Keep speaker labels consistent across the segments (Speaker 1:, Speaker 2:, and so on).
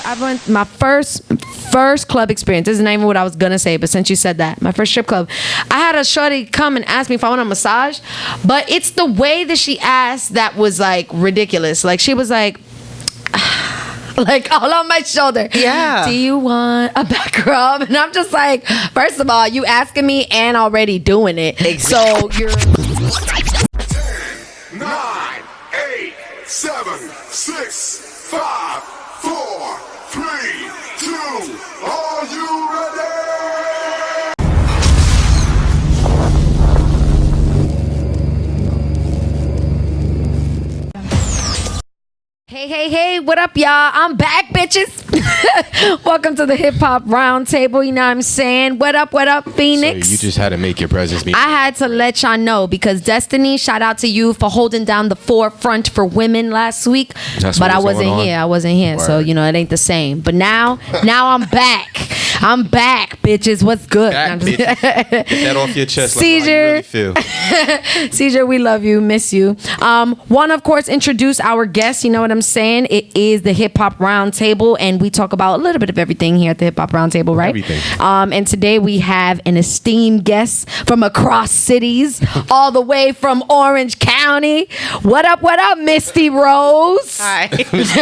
Speaker 1: I went my first club experience. This is not even what I was gonna say, but since you said that, my first strip club, I had a shorty come and ask me if I want a massage, but it's the way that she asked that was like ridiculous. Like she was like all on my shoulder.
Speaker 2: Yeah.
Speaker 1: Do you want a back rub? And I'm just like, first of all, you asking me and already doing it.
Speaker 2: Exactly.
Speaker 1: So you're
Speaker 3: 10, 9, 8, 7, 6, 5, 4, 3, 2. Are you ready?
Speaker 1: Hey, what up, y'all? I'm back, bitches. Welcome to the Hip Hop Roundtable, you know what I'm saying? What up, Phoenix?
Speaker 4: So you just had to make your presence be.
Speaker 1: I had to let y'all know because Destiny, shout out to you for holding down the forefront for women last week. But I wasn't here. So, you know, it ain't the same. But now I'm back. I'm back, bitches. What's good?
Speaker 4: Back, bitches. Get that off your chest.
Speaker 1: Seizure.
Speaker 4: Like how you really feel.
Speaker 1: Seizure, we love you. Miss you. Want to, of course, introduce our guest. You know what I'm saying? It is the Hip Hop Roundtable, and we talk about a little bit of everything here at the Hip Hop Roundtable, right?
Speaker 4: Everything.
Speaker 1: And today we have an esteemed guest from across cities, all the way from Orange County. What up, Misty Rose?
Speaker 2: Hi.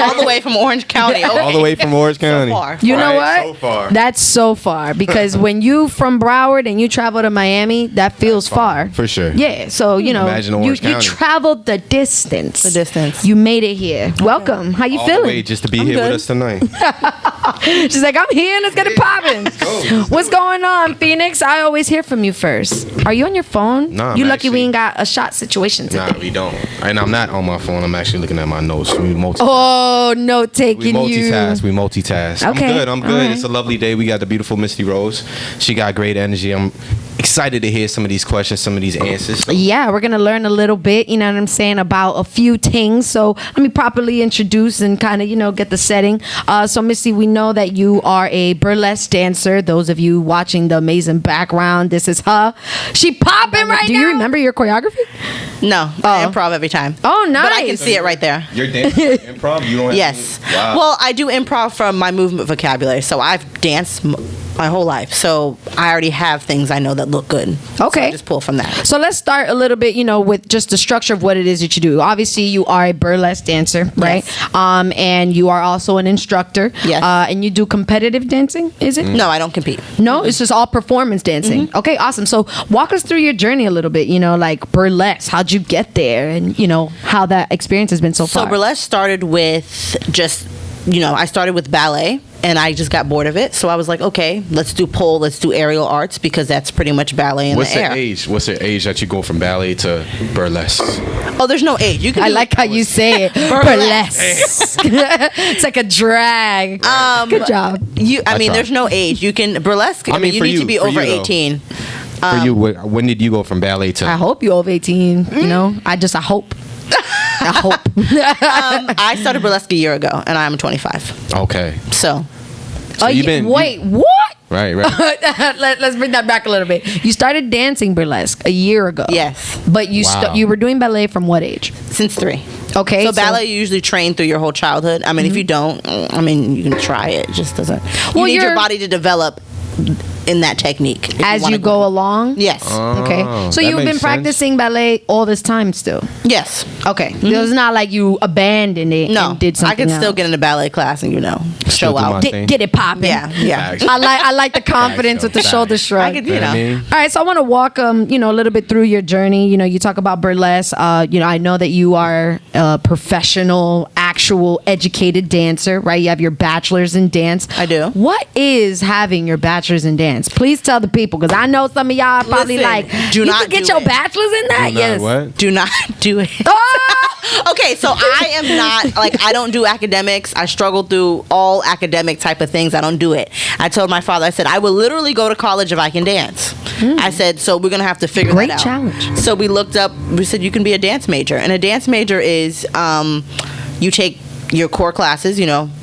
Speaker 2: All the way from Orange County. Okay.
Speaker 4: All the way from Orange County.
Speaker 2: So far.
Speaker 1: You know what?
Speaker 4: So far.
Speaker 1: That's so far because when you from Broward and you travel to Miami, that feels far.
Speaker 4: For sure.
Speaker 1: Yeah, so you know,
Speaker 4: Imagine
Speaker 1: you
Speaker 4: Orange County.
Speaker 1: traveled the distance.
Speaker 2: You
Speaker 1: You made it here. Welcome. How you
Speaker 4: All the
Speaker 1: feeling?
Speaker 4: way just to be
Speaker 2: I'm
Speaker 4: here
Speaker 2: good.
Speaker 4: with us tonight.
Speaker 1: She's like, I'm here. Let's get it popping. What's going on, Phoenix? I always hear from you first. Are you on your phone?
Speaker 4: Nah,
Speaker 1: You
Speaker 4: I'm
Speaker 1: lucky we
Speaker 4: actually-
Speaker 1: ain't got a shot situation today.
Speaker 4: Nah, we don't. And I'm not on my phone. I'm actually looking at my notes. We multitask.
Speaker 1: Oh, no taking
Speaker 4: We
Speaker 1: you.
Speaker 4: multitask.
Speaker 1: Okay.
Speaker 4: I'm good.
Speaker 1: All right.
Speaker 4: It's a lovely day. We got the beautiful Misty Rose. She got great energy. I'm excited to hear some of these questions, some of these answers.
Speaker 1: Yeah, we're going to learn a little bit, you know what I'm saying, about a few things. So let me properly introduce and kind of, you know, get the setting. So, Misty, we know that you are a burlesque dancer. Those of you watching the amazing background, this is her. She popping right now. Do you remember your choreography?
Speaker 2: No, I improv every time.
Speaker 1: Oh, nice.
Speaker 2: But I can see it right there.
Speaker 4: You're dancing improv? You don't have
Speaker 2: Yes.
Speaker 4: any? Wow.
Speaker 2: Well, I do improv from my movement vocabulary, so I've danced my whole life. So I already have things I know that look good. So
Speaker 1: Okay.
Speaker 2: I just pull from that.
Speaker 1: So let's start a little bit, you know, with just the structure of what it is that you do. Obviously, you are a burlesque dancer, right?
Speaker 2: Yes.
Speaker 1: And you are also an instructor.
Speaker 2: Yes.
Speaker 1: And you do competitive dancing, is it?
Speaker 2: No, I don't compete.
Speaker 1: No, it's just all performance dancing. Okay, awesome. So walk us through your journey a little bit, you know, like burlesque. How'd you get there and, you know, how that experience has been so far?
Speaker 2: So burlesque started with just, I started with ballet and I just got bored of it. So I was like, okay, let's do pole, let's do aerial arts because that's pretty much ballet in
Speaker 4: What's
Speaker 2: the air.
Speaker 4: the age? What's the age that you go from ballet to burlesque?
Speaker 2: Oh, there's no age. You can
Speaker 1: I
Speaker 2: do-
Speaker 1: like how you say it. Burlesque. It's like a drag. Good job.
Speaker 2: I mean,
Speaker 4: try.
Speaker 2: there's no age. You can burlesque. I mean, you
Speaker 4: for
Speaker 2: need to be
Speaker 4: for
Speaker 2: over
Speaker 4: though.
Speaker 2: 18.
Speaker 4: For you, when did you go from ballet to?
Speaker 1: I hope you're over 18, you know? I hope. I hope.
Speaker 2: I started burlesque a year ago, and I'm 25.
Speaker 4: Okay.
Speaker 2: So,
Speaker 4: you've been-
Speaker 1: wait, what?
Speaker 4: Right.
Speaker 1: Let's bring that back a little bit. You started dancing burlesque a year ago.
Speaker 2: yes,
Speaker 1: But you
Speaker 4: Wow.
Speaker 1: you were doing ballet from what age?
Speaker 2: since 3.
Speaker 1: Okay.
Speaker 2: So ballet you usually train through your whole childhood. I mean, if you don't, I mean, you can try it. It just doesn't.
Speaker 1: Well,
Speaker 2: You need your
Speaker 1: you're-
Speaker 2: body to develop in that technique if
Speaker 1: as
Speaker 2: wanna
Speaker 1: you go along?
Speaker 2: Yes.
Speaker 1: Okay. So
Speaker 4: that
Speaker 1: you've been
Speaker 4: makes sense.
Speaker 1: practicing ballet all this time still?
Speaker 2: Yes.
Speaker 1: Okay. It's not like you abandoned it
Speaker 2: No.
Speaker 1: and did something
Speaker 2: I can still
Speaker 1: else.
Speaker 2: get into ballet class and
Speaker 4: Still
Speaker 2: show
Speaker 4: do my
Speaker 2: out.
Speaker 4: thing.
Speaker 1: Get it popping.
Speaker 2: Yeah.
Speaker 4: Facts.
Speaker 1: I like the confidence with the
Speaker 4: Facts.
Speaker 1: shoulder shrug.
Speaker 2: I could,
Speaker 4: You know what I mean?
Speaker 1: All right, so I want to walk a little bit through your journey. You know, you talk about burlesque. I know that you are a professional, actual, educated dancer, right? You have your bachelor's in dance.
Speaker 2: I do.
Speaker 1: What is having your bachelor's in dance? Please tell the people, because I know some of y'all are probably
Speaker 2: Listen,
Speaker 1: like,
Speaker 2: do
Speaker 1: you
Speaker 2: not
Speaker 1: could get
Speaker 2: do
Speaker 1: your
Speaker 2: it.
Speaker 1: bachelor's in that?
Speaker 4: Do not
Speaker 1: Yes.
Speaker 4: what?
Speaker 2: Do not do it.
Speaker 1: Oh!
Speaker 2: Okay, so I am not like I don't do academics. I struggle through all academic type of things. I don't do it. I told my father, I said I will literally go to college if I can dance. I said so we're gonna have to figure
Speaker 1: Great
Speaker 2: that out.
Speaker 1: challenge.
Speaker 2: So we looked up. We said you can be a dance major, and a dance major is you take your core classes,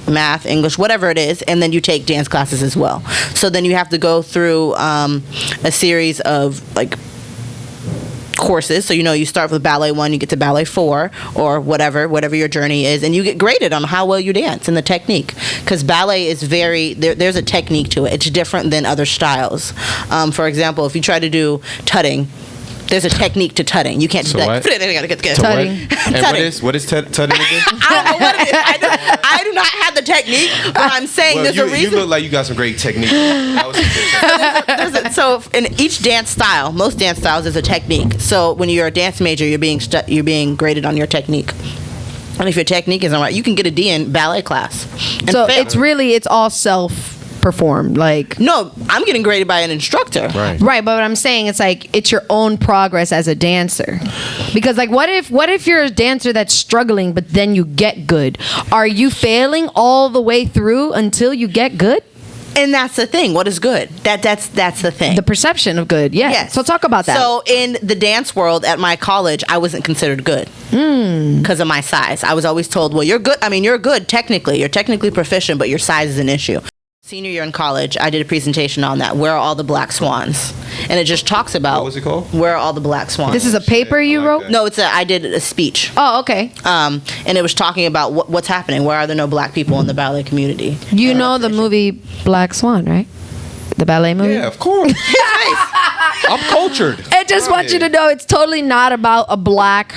Speaker 2: math, English, whatever it is, and then you take dance classes as well. So then you have to go through a series of like courses. So you start with ballet 1, you get to ballet 4, or whatever your journey is, and you get graded on how well you dance and the technique. Because ballet is there's a technique to it. It's different than other styles. For example, if you try to do tutting, there's a technique to tutting. You can't just be like,
Speaker 1: Tutting.
Speaker 4: And what is tutting again?
Speaker 2: I don't know what it is. I do not have the technique, but I'm saying there's a reason.
Speaker 4: You look like you got some great technique. That was
Speaker 2: So in each dance style, most dance styles, is a technique. So when you're a dance major, you're being graded on your technique. And if your technique isn't right, you can get a D in ballet class.
Speaker 1: So it's all self-performed. Like,
Speaker 2: no, I'm getting graded by an instructor.
Speaker 4: right.
Speaker 1: right, but what I'm saying, it's like it's your own progress as a dancer. Because like, what if you're a dancer that's struggling, but then you get good? Are you failing all the way through until you get good?
Speaker 2: And that's the thing. What is good? That's the thing.
Speaker 1: The perception of good. Yeah.
Speaker 2: Yes.
Speaker 1: So talk about that.
Speaker 2: So in the dance world at my college, I wasn't considered good because of my size. I was always told, well, you're good. I mean, you're good technically. You're technically proficient, but your size is an issue. Senior year in college, I did a presentation on that. Where are all the black swans? And it just talks about,
Speaker 4: What was it called?
Speaker 2: Where are all the black swans?
Speaker 1: This is a paper you wrote?
Speaker 4: that.
Speaker 2: No, I did a speech.
Speaker 1: Oh, okay.
Speaker 2: And it was talking about what's happening. Where are there no black people in the ballet community?
Speaker 1: You know the movie Black Swan, right? The ballet movie?
Speaker 4: Yeah, of course. I'm cultured.
Speaker 1: I just want you to know it's totally not about a black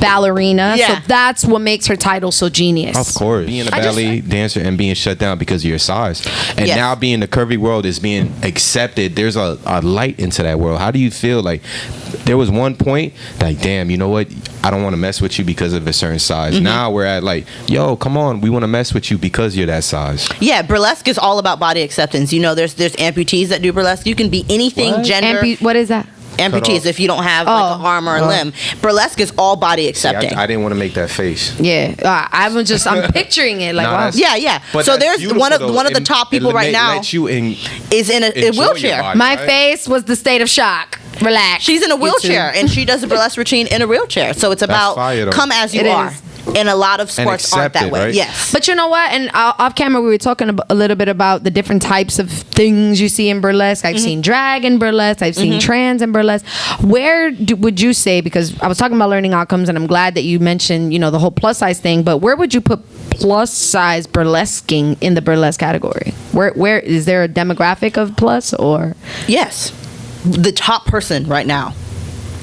Speaker 1: ballerina.
Speaker 2: Yeah.
Speaker 1: So that's what makes her title so genius.
Speaker 4: Of course. Being a ballet dancer and being shut down because of your size. And
Speaker 2: Yes.
Speaker 4: now being the curvy world is being accepted. There's a light into that world. How do you feel? Like, there was one point, like, damn, you know what? I don't want to mess with you because of a certain size. Now we're at like, yo, come on, we want to mess with you because you're that size.
Speaker 2: Yeah, burlesque is all about body acceptance. There's amputees that do burlesque. You can be anything,
Speaker 4: What?
Speaker 2: gender.
Speaker 1: What is that?
Speaker 2: Amputees if you don't have like an arm or a limb. Burlesque is all body accepting.
Speaker 4: I didn't want to make that face.
Speaker 1: Yeah. I'm picturing it like,
Speaker 4: Nah,
Speaker 1: wow.
Speaker 4: that's-
Speaker 2: Yeah.
Speaker 4: But
Speaker 2: So
Speaker 4: that's
Speaker 2: there's
Speaker 4: beautiful,
Speaker 2: one of
Speaker 4: though.
Speaker 2: the top people right now
Speaker 4: Let you
Speaker 2: is in a
Speaker 4: enjoy your
Speaker 2: wheelchair.
Speaker 4: body,
Speaker 1: My
Speaker 4: right?
Speaker 1: face was the state of shock. Relax.
Speaker 2: She's in a wheelchair
Speaker 1: YouTube.
Speaker 2: and she does a burlesque routine in a wheelchair. So it's about
Speaker 4: fire, though.
Speaker 2: come as you
Speaker 1: It
Speaker 2: are.
Speaker 1: is.
Speaker 2: And a lot of sports aren't that
Speaker 4: accepted,
Speaker 2: way.
Speaker 4: right?
Speaker 2: Yes.
Speaker 1: But you know what? And off camera, we were talking a little bit about the different types of things you see in burlesque. I've seen drag in burlesque. I've seen trans in burlesque. Where would you say, because I was talking about learning outcomes, and I'm glad that you mentioned, the whole plus size thing, but where would you put plus size burlesquing in the burlesque category? Where is there a demographic of plus or?
Speaker 2: Yes. The top person right now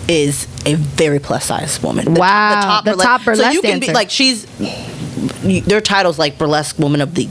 Speaker 2: is a very plus size woman.
Speaker 1: Wow. The top burlesque
Speaker 2: So you can
Speaker 1: dancer.
Speaker 2: be like, their title's like burlesque woman of the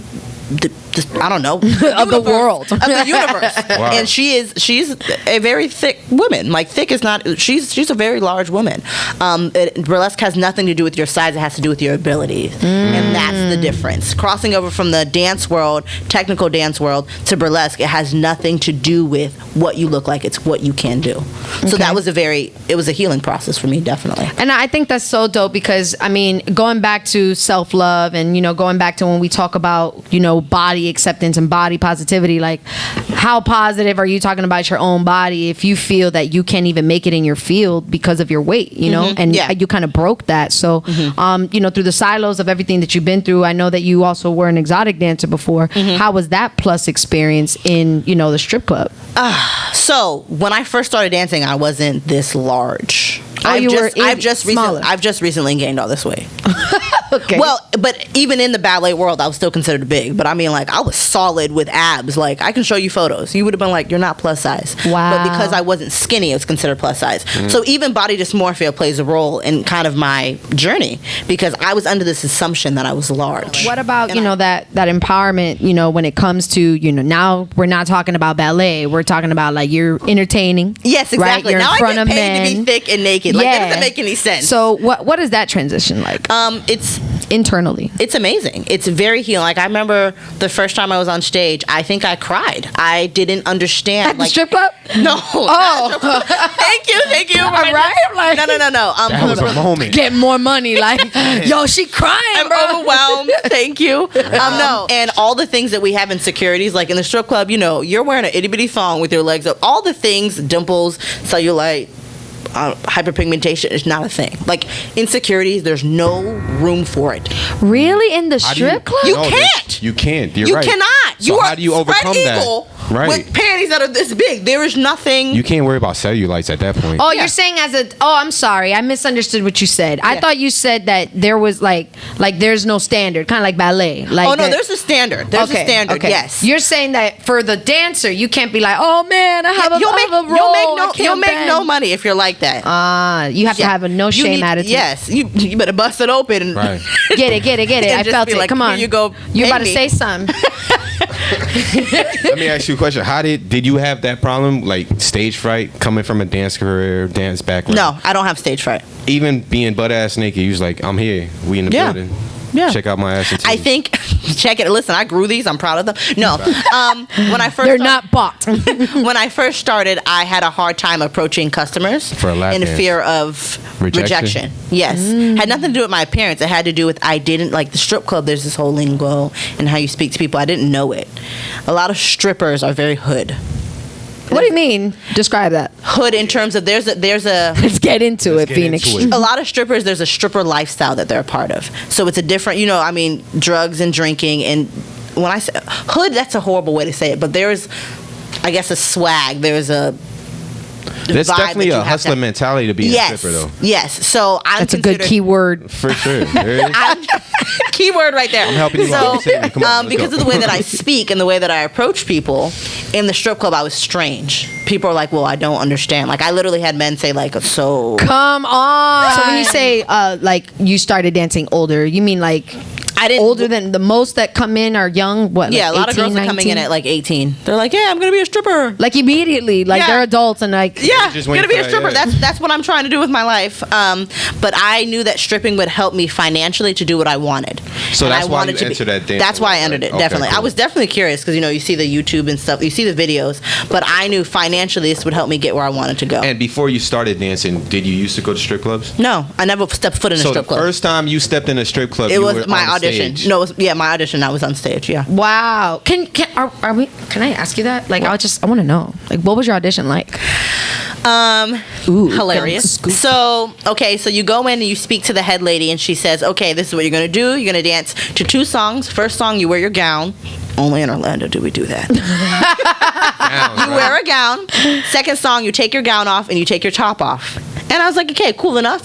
Speaker 2: I don't know,
Speaker 1: Of the world.
Speaker 2: of the universe.
Speaker 4: Wow.
Speaker 2: And she's a very thick woman. Like, thick is not, she's a very large woman. Burlesque has nothing to do with your size. It has to do with your abilities. And that's the difference. Crossing over from the dance world, technical dance world, to burlesque, it has nothing to do with what you look like. It's what you can do. So that was it was a healing process for me, definitely.
Speaker 1: And I think that's so dope because, I mean, going back to self-love and, going back to when we talk about, body acceptance and body positivity, like, how positive are you talking about your own body if you feel that you can't even make it in your field because of your weight, and you kind of broke that. So, through the silos of everything that you've been through, I know that you also were an exotic dancer before. How was that plus experience in, the strip club?
Speaker 2: So when I first started dancing, I wasn't this large. I've just recently gained all this weight.
Speaker 1: Okay.
Speaker 2: Well, but even in the ballet world, I was still considered big. But I mean, like, I was solid with abs. Like, I can show you photos. You would have been like, you're not plus size.
Speaker 1: Wow.
Speaker 2: But because I wasn't skinny, it was considered plus size. So even body dysmorphia plays a role in kind of my journey because I was under this assumption that I was large.
Speaker 1: What about, that empowerment, when it comes to, now we're not talking about ballet. We're talking about, like, you're entertaining.
Speaker 2: Yes, exactly.
Speaker 1: Right? You're
Speaker 2: Now
Speaker 1: in front
Speaker 2: I
Speaker 1: of
Speaker 2: get paid
Speaker 1: men.
Speaker 2: to be thick and naked. Like, that doesn't make any sense.
Speaker 1: So what is that transition like?
Speaker 2: It's
Speaker 1: internally.
Speaker 2: It's amazing. It's very healing. Like, I remember the first time I was on stage, I think I cried. I didn't understand.
Speaker 1: At the strip club?
Speaker 2: No.
Speaker 1: Oh.
Speaker 2: Thank you.
Speaker 1: All right. Like,
Speaker 2: No.
Speaker 4: That was a moment.
Speaker 1: Get more money. Like, yo, she crying,
Speaker 2: I'm
Speaker 1: bro.
Speaker 2: overwhelmed. Thank you. No. And all the things that we have insecurities, like in the strip club, you're wearing an itty bitty thong with your legs up. All the things, dimples, cellulite, hyperpigmentation is not a thing. Like, insecurities, there's no room for it.
Speaker 1: Really? In the strip club?
Speaker 2: You
Speaker 4: No,
Speaker 2: can't.
Speaker 4: You can't. You're
Speaker 2: You
Speaker 4: right.
Speaker 2: cannot.
Speaker 4: So
Speaker 2: You
Speaker 4: how
Speaker 2: are
Speaker 4: do you overcome
Speaker 2: spread
Speaker 4: that?
Speaker 2: eagle
Speaker 4: Right.
Speaker 2: with panties that are this big. There is nothing.
Speaker 4: You can't worry about cellulites at that point.
Speaker 1: Oh,
Speaker 2: Yeah.
Speaker 1: you're saying I'm sorry. I misunderstood what you said. I thought you said that there was like there's no standard, kind of like ballet. Like
Speaker 2: Oh, no, there's a standard. There's a standard, yes.
Speaker 1: You're saying that for the dancer, you can't be like, oh man, I have a role.
Speaker 2: You'll make no money if you're like that.
Speaker 1: You have to have a no shame attitude.
Speaker 2: Yes, you better bust it open and
Speaker 4: Right.
Speaker 1: Get it.
Speaker 2: And
Speaker 1: I
Speaker 2: just
Speaker 1: felt
Speaker 2: be
Speaker 1: it.
Speaker 2: like,
Speaker 1: Come on.
Speaker 2: here you go,
Speaker 1: You're
Speaker 2: pay
Speaker 1: about to
Speaker 2: me.
Speaker 1: say something.
Speaker 4: Let me ask you a question. How did you have that problem, like stage fright, coming from a dance career, dance background?
Speaker 2: No, I don't have stage fright.
Speaker 4: Even being butt ass naked, you was like, I'm here. We in the
Speaker 2: Yeah.
Speaker 4: building.
Speaker 2: Yeah.
Speaker 4: Check out my ass. And
Speaker 2: I
Speaker 4: titties.
Speaker 2: think, check it. Listen, I grew these. I'm proud of them. No, when I first
Speaker 1: They're not bought.
Speaker 2: when I first started, I had a hard time approaching customers
Speaker 4: For a lap
Speaker 2: in
Speaker 4: dance.
Speaker 2: fear of rejection. Yes, had nothing to do with my appearance. It had to do with I didn't like the strip club. There's this whole lingo and how you speak to people. I didn't know it. A lot of strippers are very hood.
Speaker 1: What do you mean? Describe that.
Speaker 2: Hood in terms of there's a
Speaker 1: Let's get into
Speaker 4: Let's
Speaker 1: it,
Speaker 4: get
Speaker 1: Phoenix.
Speaker 4: into it.
Speaker 2: a lot of strippers, there's a stripper lifestyle that they're a part of. So it's a different, drugs and drinking. And when I say hood, that's a horrible way to say it. But there's, I guess, a swag. There's a
Speaker 4: There's
Speaker 2: vibe
Speaker 4: definitely
Speaker 2: that you
Speaker 4: a
Speaker 2: have
Speaker 4: hustler
Speaker 2: to-
Speaker 4: mentality to be
Speaker 2: yes,
Speaker 4: a stripper, though.
Speaker 2: Yes. So I'm
Speaker 1: That's a good
Speaker 2: considered-
Speaker 1: key word.
Speaker 4: For sure. There is.
Speaker 2: Keyword right there. I'm
Speaker 4: helping you out. Save me. Come on, let's
Speaker 2: because
Speaker 4: go.
Speaker 2: of the way that I speak and the way that I approach people in the strip club, I was strange. People are like, "Well, I don't understand." Like, I literally had men say, "Like, so."
Speaker 1: Come on. So when you say like you started dancing older, you mean like
Speaker 2: I didn't
Speaker 1: older than the most that come in are young? What?
Speaker 2: Yeah,
Speaker 1: like
Speaker 2: a lot of
Speaker 1: 18,
Speaker 2: girls are coming in
Speaker 1: 19?
Speaker 2: at like 18. They're like, "Yeah, I'm gonna be a stripper."
Speaker 1: like immediately, like
Speaker 2: Yeah.
Speaker 1: they're adults and like
Speaker 2: Yeah,
Speaker 4: just
Speaker 2: gonna
Speaker 4: waiting
Speaker 2: be
Speaker 4: for
Speaker 2: a
Speaker 4: that,
Speaker 2: stripper.
Speaker 4: yeah.
Speaker 2: That's what I'm trying to do with my life. But I knew that stripping would help me financially to do what I wanted.
Speaker 4: So
Speaker 2: And
Speaker 4: that's
Speaker 2: I
Speaker 4: why
Speaker 2: wanted
Speaker 4: you
Speaker 2: to be-
Speaker 4: entered that dance
Speaker 2: That's why I
Speaker 4: world,
Speaker 2: entered it.
Speaker 4: right? Okay,
Speaker 2: Definitely. I
Speaker 4: cool.
Speaker 2: was definitely curious because you see the YouTube and stuff, you see the videos. But I knew financially this would help me get where I wanted to go.
Speaker 4: And before you started dancing, did you used to go to strip clubs?
Speaker 2: No, I never stepped foot in a
Speaker 4: So
Speaker 2: strip
Speaker 4: the
Speaker 2: club.
Speaker 4: first time you stepped in a strip club,
Speaker 2: It
Speaker 4: you
Speaker 2: was
Speaker 4: were
Speaker 2: my
Speaker 4: on
Speaker 2: audition.
Speaker 4: stage.
Speaker 2: No, my audition. I was on stage. Yeah.
Speaker 1: wow. Can I ask you that? Like I want to know. Like what was your audition like?
Speaker 2: Hilarious. So you go in and you speak to the head lady and she says, "Okay, this is what you're gonna do. You're gonna dance to 2 songs. First song, you wear your gown. Only in Orlando do we do that. You wear a gown. Second song, you take your gown off and you take your top off." And I was like, "Okay, cool enough.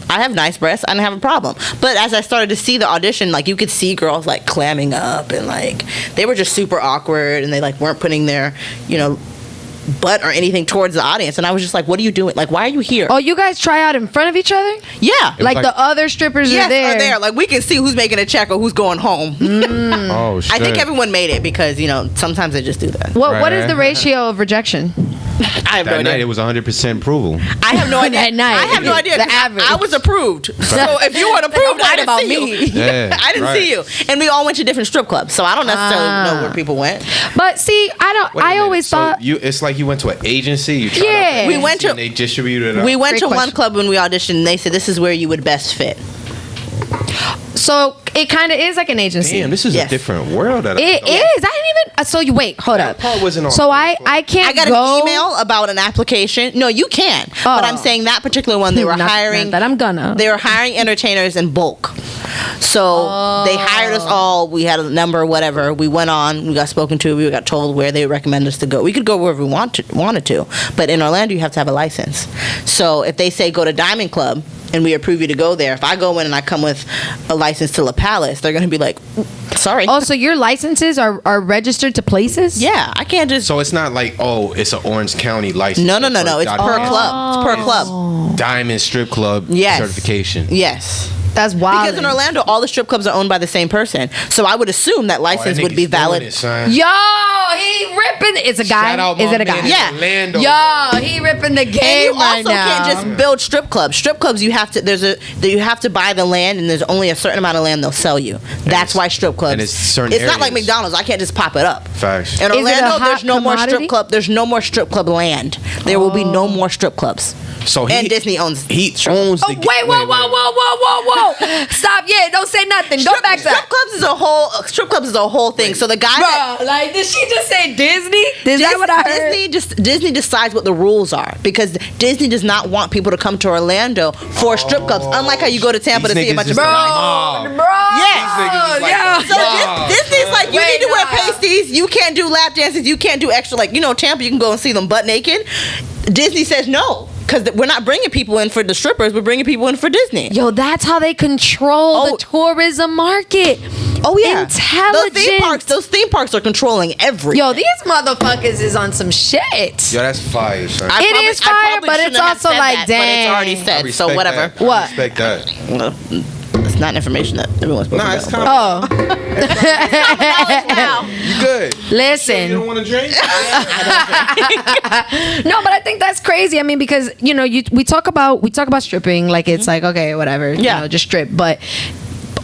Speaker 2: I have nice breasts. I didn't have a problem." But as I started to see the audition, like you could see girls like clamming up and like they were just super awkward and they like weren't putting their, butt or anything towards the audience. And I was just like, "What are you doing? Like, why are you here?"
Speaker 1: Oh, you guys try out in front of each other?
Speaker 2: Yeah.
Speaker 1: Like
Speaker 4: like-
Speaker 1: the other strippers
Speaker 2: Yes,
Speaker 1: are there.
Speaker 2: Like we can see who's making a check or who's going home.
Speaker 4: Oh shit!
Speaker 2: I think everyone made it because sometimes they just do that.
Speaker 1: What is
Speaker 4: Right.
Speaker 1: the ratio of rejection?
Speaker 2: I have no
Speaker 4: that night
Speaker 2: idea.
Speaker 4: it was 100% approval.
Speaker 2: I have no idea.
Speaker 1: That night.
Speaker 2: I have no idea.
Speaker 1: The
Speaker 2: 'cause
Speaker 1: average.
Speaker 2: I was approved. So if you weren't approved, I didn't
Speaker 1: about
Speaker 2: see
Speaker 1: me.
Speaker 2: you.
Speaker 4: Yeah,
Speaker 2: I didn't
Speaker 4: right.
Speaker 2: see you. And we all went to different strip clubs, so I don't necessarily know where people went.
Speaker 1: But see,
Speaker 4: Wait a
Speaker 1: I
Speaker 4: minute.
Speaker 1: always
Speaker 4: So
Speaker 1: thought
Speaker 4: it's like you went to an agency. You tried
Speaker 1: Yeah.
Speaker 4: out for
Speaker 1: We
Speaker 4: an
Speaker 2: went
Speaker 4: agency
Speaker 2: to-
Speaker 4: and they distributed it.
Speaker 2: We went
Speaker 1: Great
Speaker 2: to one
Speaker 1: question.
Speaker 2: club when we auditioned, and they said this is where you would best fit.
Speaker 1: so. It kind of is like an agency.
Speaker 4: Damn, this is
Speaker 2: Yes.
Speaker 4: a different world. That
Speaker 1: It is. I didn't even. So you wait. Hold
Speaker 4: That
Speaker 1: up.
Speaker 4: part wasn't on
Speaker 1: So I
Speaker 4: Facebook.
Speaker 1: can't
Speaker 2: I got
Speaker 1: go.
Speaker 2: an email about an application. No, you can.
Speaker 1: Oh.
Speaker 2: But I'm saying that particular one, they were
Speaker 1: Not
Speaker 2: hiring.
Speaker 1: that I'm gonna.
Speaker 2: They were hiring entertainers in bulk. So they hired us all. We had a number, whatever. We went on. We got spoken to. We got told where they recommended us to go. We could go wherever we wanted to. But in Orlando, you have to have a license. So if they say go to Diamond Club and we approve you to go there, if I go in and I come with a license to La Palace, they're going to be like, sorry.
Speaker 1: Oh, so your licenses are registered to places?
Speaker 2: Yeah, I can't just.
Speaker 4: So it's not like, oh, it's an Orange County license.
Speaker 2: No. It's per club. It's per club.
Speaker 4: Diamond Strip Club
Speaker 2: Yes.
Speaker 4: certification.
Speaker 2: Yes.
Speaker 1: That's wild.
Speaker 2: Because in Orlando, all the strip clubs are owned by the same person. So I would assume that license would be valid.
Speaker 1: Yo, he ripping. It's a guy.
Speaker 4: Shout out
Speaker 1: Is
Speaker 4: my
Speaker 1: it a guy?
Speaker 4: man in
Speaker 2: Yeah.
Speaker 4: Orlando.
Speaker 1: Yo, he ripping the
Speaker 2: And
Speaker 1: game
Speaker 2: you
Speaker 1: right
Speaker 2: also
Speaker 1: now.
Speaker 2: can't just build strip clubs. Strip clubs, you have to buy the land, and there's only a certain amount of land they'll sell you. That's why strip clubs.
Speaker 4: and it's certain
Speaker 2: It's not like
Speaker 4: areas.
Speaker 2: McDonald's. I can't just pop it up.
Speaker 4: Facts.
Speaker 2: In
Speaker 1: Is it a
Speaker 2: Orlando,
Speaker 1: hot
Speaker 2: there's no more
Speaker 1: commodity?
Speaker 2: strip club. There's no more strip club land. There will be no more strip clubs.
Speaker 4: So
Speaker 2: And Disney owns.
Speaker 4: He owns the.
Speaker 1: Oh, wait, whoa. Stop. Yeah, don't say nothing. Don't back
Speaker 2: Strip
Speaker 1: that.
Speaker 2: clubs is a whole thing. So the guy that
Speaker 1: Bro, like, did she just say Disney? Is that what I heard?
Speaker 2: Disney decides what the rules are because Disney does not want people to come to Orlando for strip clubs. Unlike how you go to Tampa to
Speaker 4: These
Speaker 2: see a
Speaker 4: niggas
Speaker 2: bunch of
Speaker 4: just
Speaker 2: strip
Speaker 4: like,
Speaker 2: clubs.
Speaker 4: mob.
Speaker 1: Bro.
Speaker 2: Yes.
Speaker 4: These niggas is like
Speaker 1: yeah.
Speaker 4: the
Speaker 2: So
Speaker 4: mob.
Speaker 2: Disney's like, you
Speaker 1: Wait,
Speaker 2: need to wear
Speaker 1: nah.
Speaker 2: pasties movies, you can't do lap dances. You can't do extra, like, Tampa, you can go and see them butt naked. Disney says no. Because we're not bringing people in for the strippers. We're bringing people in for Disney.
Speaker 1: Yo, that's how they control the tourism market.
Speaker 2: Oh, yeah.
Speaker 1: Intelligent.
Speaker 2: Those theme parks are controlling everything.
Speaker 1: Yo, these motherfuckers is on some shit.
Speaker 4: Yo, that's fire, son.
Speaker 1: It is fire, but it's also like,
Speaker 2: But it's already
Speaker 1: dang.
Speaker 2: said, so whatever.
Speaker 4: That.
Speaker 1: What?
Speaker 4: I respect that.
Speaker 2: It's not information that everyone's supposed to know.
Speaker 4: It's kind
Speaker 1: Oh.
Speaker 4: You good?
Speaker 1: Listen.
Speaker 4: You don't want to drink?
Speaker 1: No, but I think that's crazy. I mean, because we talk about stripping like it's like, okay, whatever, just strip. But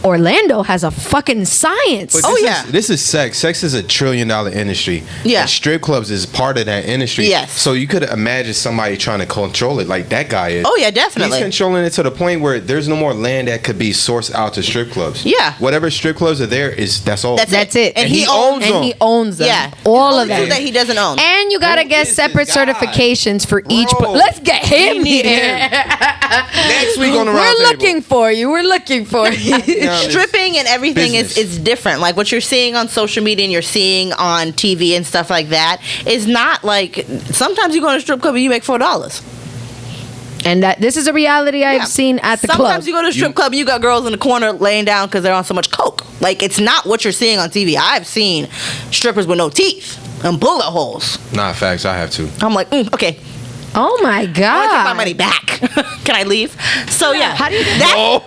Speaker 1: Orlando has a fucking science.
Speaker 4: But this is sex. Sex is $1 trillion industry.
Speaker 2: Yeah.
Speaker 4: And strip clubs is part of that industry.
Speaker 2: Yes.
Speaker 4: So you could imagine somebody trying to control it like that guy is.
Speaker 2: Oh, yeah, definitely.
Speaker 4: He's controlling it to the point where there's no more land that could be sourced out to strip clubs.
Speaker 2: Yeah.
Speaker 4: Whatever strip clubs are there, that's all.
Speaker 1: That's it.
Speaker 2: And he owns them.
Speaker 1: And he owns them.
Speaker 2: Yeah.
Speaker 1: All of them.
Speaker 2: That he doesn't own.
Speaker 1: And you gotta get
Speaker 4: is
Speaker 1: separate
Speaker 4: this guy?
Speaker 1: certifications for each.
Speaker 4: Bro,
Speaker 1: Let's get him
Speaker 4: we need
Speaker 1: here.
Speaker 4: Next week on the
Speaker 1: We're
Speaker 4: Roundtable.
Speaker 1: looking for you. We're looking for you.
Speaker 2: Stripping and everything
Speaker 4: business.
Speaker 2: is different. Like what you're seeing on social media and you're seeing on TV and stuff like that is not like, sometimes you go to a strip club and you make $4.
Speaker 1: And this is a reality I've seen at the club.
Speaker 2: Sometimes you go to a strip club and you got girls in the corner laying down because they're on so much coke. Like, it's not what you're seeing on TV. I've seen strippers with no teeth and bullet holes.
Speaker 4: Nah, facts. I have to.
Speaker 2: I'm like, okay,
Speaker 1: Oh my
Speaker 2: I want
Speaker 1: god!
Speaker 2: to take my money back. Can I leave? So yeah,
Speaker 1: How do you do
Speaker 2: that?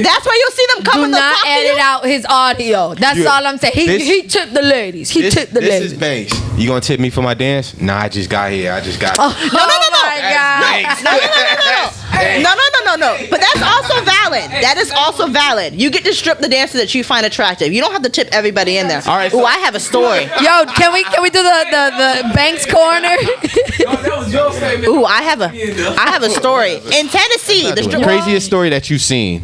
Speaker 2: That's why you'll see them
Speaker 1: Do
Speaker 2: coming to
Speaker 1: not
Speaker 2: talk to
Speaker 1: edit
Speaker 2: you.
Speaker 1: out his audio. That's
Speaker 4: Yeah.
Speaker 1: all I'm saying.
Speaker 4: This-
Speaker 1: He tipped the ladies. He tipped the
Speaker 4: This
Speaker 1: ladies.
Speaker 4: is Banks. You gonna tip me for my dance? Nah, I just got here.
Speaker 2: Oh
Speaker 1: my
Speaker 4: That's
Speaker 1: god!
Speaker 2: No. But that's also valid. That is also valid. You get to strip the dancer that you find attractive. You don't have to tip everybody in there.
Speaker 4: All right,
Speaker 2: Ooh,
Speaker 4: so-
Speaker 2: I have a story.
Speaker 1: Yo, can we do the Banks corner?
Speaker 5: That was your statement.
Speaker 2: Ooh, I have a story in Tennessee. The strip
Speaker 4: Craziest story that you've seen.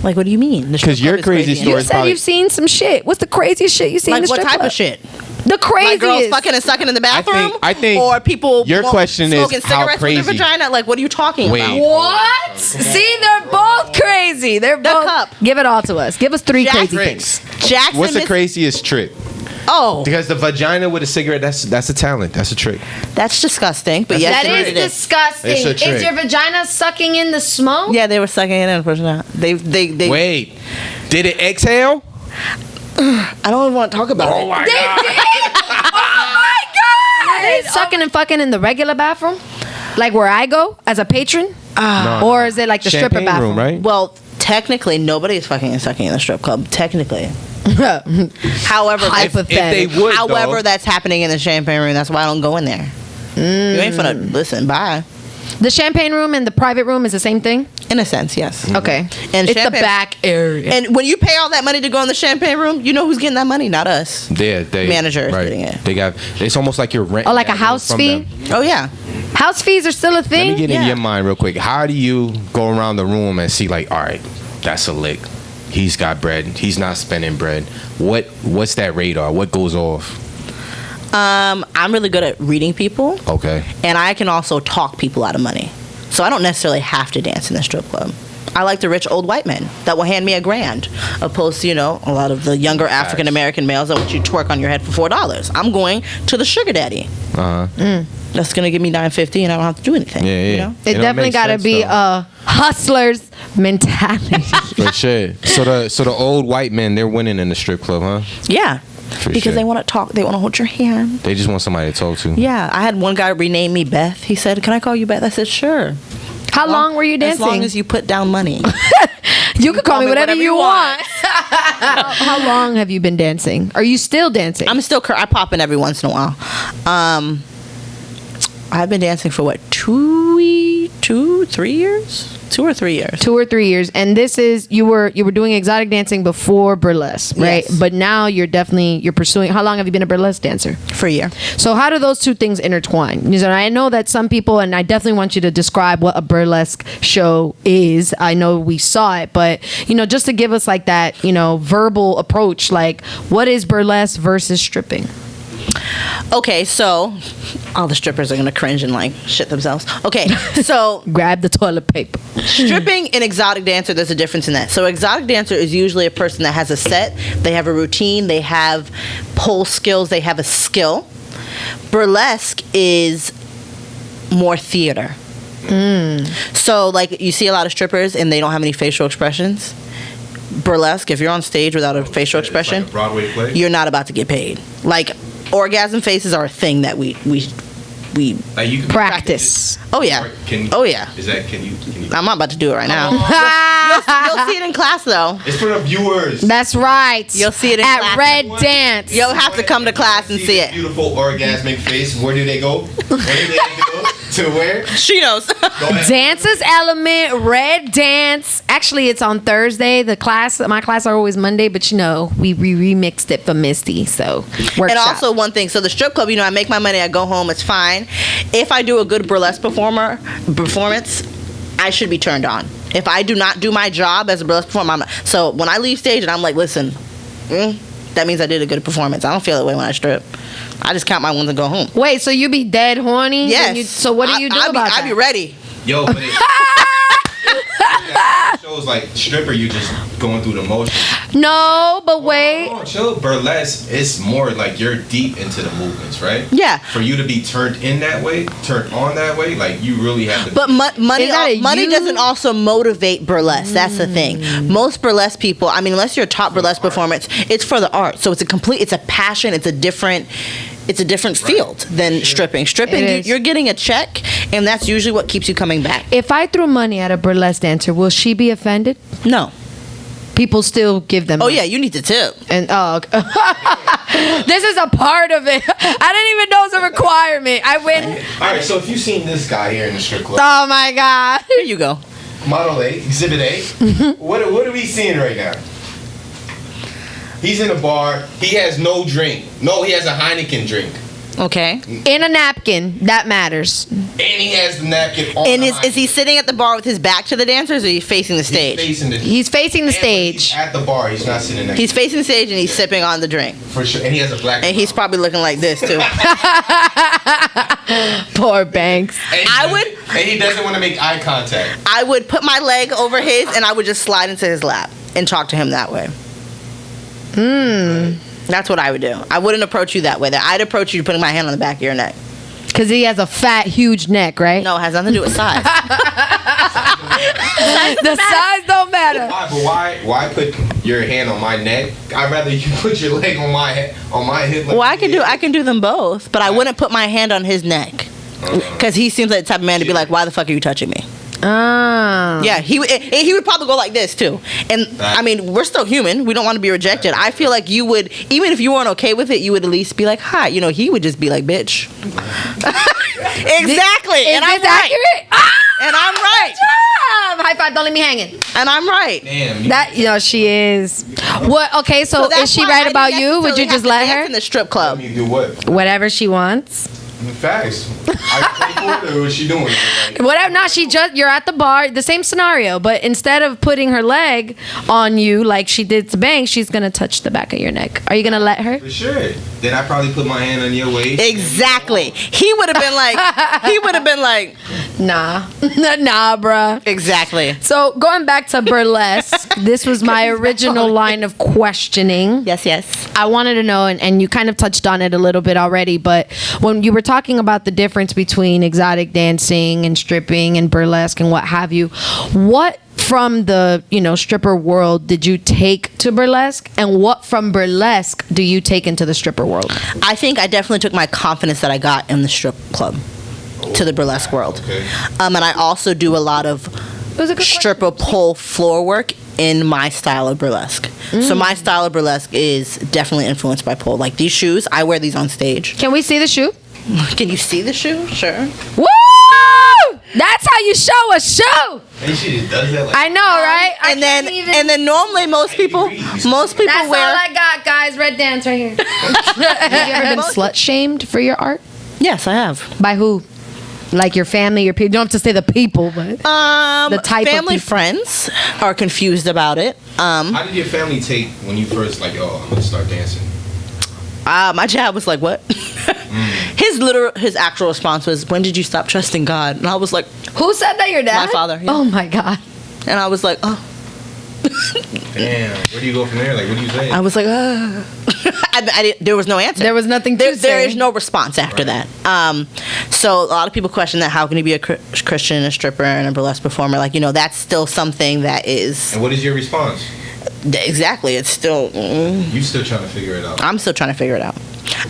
Speaker 2: Like, what do you mean? The strip
Speaker 4: 'Cause your
Speaker 2: club is
Speaker 4: crazy
Speaker 2: crazy.
Speaker 4: story-
Speaker 1: You
Speaker 4: is
Speaker 1: said
Speaker 4: probably-
Speaker 1: you've seen some shit. What's the craziest shit you've seen in
Speaker 2: Like,
Speaker 1: the
Speaker 2: what
Speaker 1: strip
Speaker 2: type
Speaker 1: club?
Speaker 2: of shit?
Speaker 1: The craziest.
Speaker 2: Like girls fucking and sucking in the bathroom?
Speaker 4: I think
Speaker 2: or people
Speaker 4: your question is
Speaker 2: smoking
Speaker 4: how
Speaker 2: cigarettes with their
Speaker 4: crazy.
Speaker 2: vagina? Like, what are you talking
Speaker 4: Wait.
Speaker 2: about?
Speaker 1: What? See, they're both crazy. They're both.
Speaker 2: cup.
Speaker 1: Give it all to us. Give us three crazy
Speaker 4: Tricks.
Speaker 1: things.
Speaker 2: Jackson,
Speaker 4: What's the
Speaker 2: Miss-
Speaker 4: craziest trick?
Speaker 2: Oh,
Speaker 4: Because the vagina with a cigarette, that's a talent. That's a trick.
Speaker 2: that's disgusting. But yes,
Speaker 1: That
Speaker 2: it
Speaker 1: is
Speaker 2: is.
Speaker 1: disgusting.
Speaker 4: It's a
Speaker 1: Is
Speaker 4: trick.
Speaker 1: your vagina sucking in the smoke?
Speaker 2: Yeah, they were sucking it in and pushing it out. They.
Speaker 4: Wait, did it exhale?
Speaker 2: I don't even want to talk about it.
Speaker 4: my
Speaker 1: They did. Oh my god! Are they sucking and fucking in the regular bathroom, like where I go as a patron, or is it like the stripper
Speaker 4: Champagne
Speaker 1: bathroom?
Speaker 4: room, right?
Speaker 2: Well, technically, nobody's fucking and sucking in the strip club. Technically. However,
Speaker 4: If they
Speaker 1: Hypothetical.
Speaker 4: would,
Speaker 2: however,
Speaker 4: though.
Speaker 2: that's happening in the champagne room. That's why I don't go in there. You ain't finna listen. Bye.
Speaker 1: The champagne room and the private room is the same thing.
Speaker 2: In a sense, yes.
Speaker 1: Okay,
Speaker 2: And
Speaker 1: it's the
Speaker 2: champagne-
Speaker 1: back area.
Speaker 2: And when you pay all that money to go in the champagne room, you know who's getting that money, not us.
Speaker 4: They
Speaker 2: Manager is getting it.
Speaker 4: They got. It's almost like you're renting.
Speaker 1: Oh, like a
Speaker 4: that room
Speaker 1: house
Speaker 4: from
Speaker 1: fee?
Speaker 4: them.
Speaker 2: Oh yeah.
Speaker 1: House fees are still a
Speaker 4: Let
Speaker 1: thing.
Speaker 4: me get in
Speaker 2: Yeah.
Speaker 4: your mind real quick. How do you go around the room and see like, all right, that's a lick. He's got bread. He's not spending bread. What's that radar? What goes off?
Speaker 2: I'm really good at reading people,
Speaker 4: Okay.
Speaker 2: and I can also talk people out of money. So I don't necessarily have to dance in the strip club. I like the rich old white men that will hand me $1,000, opposed to, a lot of the younger African American males that want you to twerk on your head for $4. I'm going to the sugar daddy. That's gonna give me $9.50, and I don't have to do anything.
Speaker 4: Yeah, yeah.
Speaker 2: You know?
Speaker 1: It
Speaker 4: don't
Speaker 1: definitely
Speaker 4: make
Speaker 1: got to
Speaker 4: sense,
Speaker 1: be
Speaker 4: though.
Speaker 1: a hustler's mentality.
Speaker 4: For sure. So the old white men, they're winning in the strip club, huh?
Speaker 2: Yeah.
Speaker 4: For
Speaker 2: Because
Speaker 4: sure.
Speaker 2: they want to talk. They want to hold your hand.
Speaker 4: They just want somebody to talk to.
Speaker 2: Yeah. I had one guy rename me Beth. He said, "Can I call you Beth?" I said, "Sure."
Speaker 1: How long were you dancing?
Speaker 2: As long as you put down money.
Speaker 1: you could call me whatever you want. How long have you been dancing? Are you still dancing?
Speaker 2: I'm still. I pop in every once in a while. I've been dancing for what, 3 years? 2 or 3 years.
Speaker 1: 2 or 3 years, and this is you were doing exotic dancing before burlesque, right?
Speaker 2: Yes.
Speaker 1: But now you're pursuing. How long have you been a burlesque dancer?
Speaker 2: For a year.
Speaker 1: So how do those two things intertwine? Because I know that some people, and I definitely want you to describe what a burlesque show is. I know we saw it, but just to give us like that, verbal approach, like what is burlesque versus stripping?
Speaker 2: Okay, so all the strippers are gonna cringe and like shit themselves. Okay, so
Speaker 1: Grab the toilet paper.
Speaker 2: stripping and exotic dancer, there's a difference in that. So exotic dancer is usually a person that has a set, they have a routine, they have pole skills, they have a skill. Burlesque is more theater. So like you see a lot of strippers and they don't have any facial expressions. Burlesque, if you're on stage without a facial expression,
Speaker 4: Like a Broadway play.
Speaker 2: you're not about to get paid. Like orgasm faces are a thing that we
Speaker 4: Like you can
Speaker 1: Practice.
Speaker 2: oh yeah.
Speaker 4: Can,
Speaker 2: Oh yeah.
Speaker 4: Is that can you?
Speaker 2: I'm not about to do it right now.
Speaker 1: Ah,
Speaker 2: You'll see it in class though.
Speaker 4: It's for the viewers.
Speaker 1: that's right.
Speaker 2: You'll see it in
Speaker 1: at
Speaker 2: class.
Speaker 1: Red Dance.
Speaker 2: You'll have to come to class and see
Speaker 4: the
Speaker 2: it.
Speaker 4: Beautiful orgasmic face. Where do they go? Where do they have to go? To where?
Speaker 2: She knows.
Speaker 4: Go ahead.
Speaker 1: Dances Element, Red Dance. Actually, it's on Thursday. My class are always Monday, but we remixed it for Misty. So workshop.
Speaker 2: And also one thing, so the strip club, I make my money, I go home, it's fine. If I do a good burlesque performance, I should be turned on. If I do not do my job as a burlesque performer, so when I leave stage and I'm like, listen, that means I did a good performance. I don't feel that way when I strip. I just count my wins and go home.
Speaker 1: Wait, so you be dead horny?
Speaker 2: Yes.
Speaker 1: So what do you do about that?
Speaker 2: I be ready.
Speaker 4: Yo, but it shows like stripper, you just going through the motions.
Speaker 1: No, but wait.
Speaker 4: Oh, chill. Burlesque, it's more like you're deep into the movements, right?
Speaker 2: Yeah.
Speaker 4: For you to be turned on that way, like you really have to.
Speaker 2: But money
Speaker 1: Is that a you?
Speaker 2: doesn't also motivate burlesque. That's the thing. Most burlesque people, unless you're a top burlesque performance, it's for the art. So it's a passion. It's a different field than stripping. Stripping,
Speaker 1: It is.
Speaker 2: you're getting a check, and that's usually what keeps you coming back.
Speaker 1: If I threw money at a burlesque dancer, will she be offended?
Speaker 2: No.
Speaker 1: People still give them
Speaker 2: Oh
Speaker 1: money.
Speaker 2: yeah, you need to tip.
Speaker 1: And okay. This is a part of it. I didn't even know it's a requirement. I went.
Speaker 4: All right, so if you've seen this guy here in the strip club,
Speaker 1: Oh my god.
Speaker 2: Here you go.
Speaker 4: Model A, Exhibit A, what are we seeing right now? He's in a bar. He has no drink. No, he has a Heineken drink.
Speaker 2: Okay.
Speaker 1: In a napkin, that matters.
Speaker 4: And he has the napkin on
Speaker 2: And
Speaker 4: the
Speaker 2: is he
Speaker 4: Heineken.
Speaker 2: sitting at the bar with his back to the dancers, or is he facing the stage?
Speaker 4: He's facing the,
Speaker 1: He's facing the
Speaker 4: and when
Speaker 1: stage.
Speaker 4: He's at the bar. He's not sitting next
Speaker 2: He's facing the stage and he's sipping on the drink.
Speaker 4: for sure. And he has a black.
Speaker 2: And he's probably looking like this too.
Speaker 1: Poor Banks.
Speaker 4: And he doesn't want to make eye contact.
Speaker 2: I would put my leg over his and I would just slide into his lap and talk to him that way. That's what I would do. I wouldn't approach you that way. I'd approach you putting my hand on the back of your neck.
Speaker 1: Because he has a fat, huge neck, right?
Speaker 2: No, it has nothing to do with size.
Speaker 1: The size don't matter.
Speaker 4: Why? But why put your hand on my neck? I'd rather you put your leg on my hip. Like
Speaker 2: Well, I can do them both, but I wouldn't put my hand on his neck. Because he seems like the type of man to be like, why the fuck are you touching me?
Speaker 1: Ah.
Speaker 2: Yeah, he would probably go like this too. And we're still human. We don't want to be rejected. I feel like you would, even if you weren't okay with it, you would at least be like, hi. He would just be like, bitch. Exactly.
Speaker 1: Is
Speaker 2: And I'm
Speaker 1: this
Speaker 2: right.
Speaker 1: accurate? Ah!
Speaker 2: And I'm right.
Speaker 1: High five, don't leave me hanging.
Speaker 2: And I'm right.
Speaker 4: Damn.
Speaker 1: That, she is. What? Okay, so is
Speaker 2: that's
Speaker 1: she
Speaker 2: why
Speaker 1: right
Speaker 2: I
Speaker 1: about
Speaker 2: didn't
Speaker 1: you? Would you
Speaker 2: necessarily
Speaker 1: just
Speaker 2: have to
Speaker 1: let
Speaker 2: dance
Speaker 1: her?
Speaker 2: in the strip club?
Speaker 4: You do what?
Speaker 1: Whatever she wants.
Speaker 4: Facts. I pay for it, or what's she doing? Like,
Speaker 1: Whatever. No, you're at the bar, the same scenario, but instead of putting her leg on you like she did to Banks, she's gonna touch the back of your neck. Are you gonna let her?
Speaker 4: for sure. Then I probably put my hand on your waist.
Speaker 2: Exactly. He would have been like,
Speaker 1: Nah, nah, bruh.
Speaker 2: exactly.
Speaker 1: So going back to burlesque, this was my original line of questioning.
Speaker 2: Yes.
Speaker 1: I wanted to know, and you kind of touched on it a little bit already, but when you were talking about the difference between exotic dancing and stripping and burlesque and what have you, what from the stripper world did you take to burlesque, and what from burlesque do you take into the stripper world?
Speaker 2: I think I definitely took my confidence that I got in the strip club to the burlesque world.
Speaker 4: Okay.
Speaker 2: And I also do a lot of
Speaker 1: It was a good
Speaker 2: stripper pole floor work in my style of burlesque. So my style of burlesque is definitely influenced by pole. Like these shoes, I wear these on stage.
Speaker 1: Can we see the shoe?
Speaker 2: Can you see the shoe? Sure.
Speaker 1: Woo! That's how you show a shoe.
Speaker 4: And she just does that like.
Speaker 1: I know, right? I
Speaker 2: And
Speaker 1: can't
Speaker 2: then
Speaker 1: even-
Speaker 2: normally most people
Speaker 1: That's
Speaker 2: wear
Speaker 1: all I got, guys. Red dance right here. Have you ever been slut shamed for your art?
Speaker 2: Yes, I have.
Speaker 1: By who? Like your family, your people? You don't have to say the people, but the type of
Speaker 2: family
Speaker 1: people.
Speaker 2: friends are confused about it.
Speaker 4: How did your family take when you first like, oh, I'm gonna start dancing?
Speaker 2: My dad was like, what? His actual response was, "When did you stop trusting God?" And I was like,
Speaker 1: Who said that? Your dad?
Speaker 2: My father, yeah.
Speaker 1: Oh my God.
Speaker 2: and I was like, oh.
Speaker 4: Damn. Where do you go from there? Like, what do you say?
Speaker 2: I was like, there was no answer.
Speaker 1: There was nothing to say.
Speaker 2: There is no response after that. So a lot of people question that. How can you be a Christian, a stripper, and a burlesque performer? Like, that's still something that is.
Speaker 4: And what is your response?
Speaker 2: Exactly. It's still.
Speaker 4: You still trying to figure it out.
Speaker 2: I'm still trying to figure it out.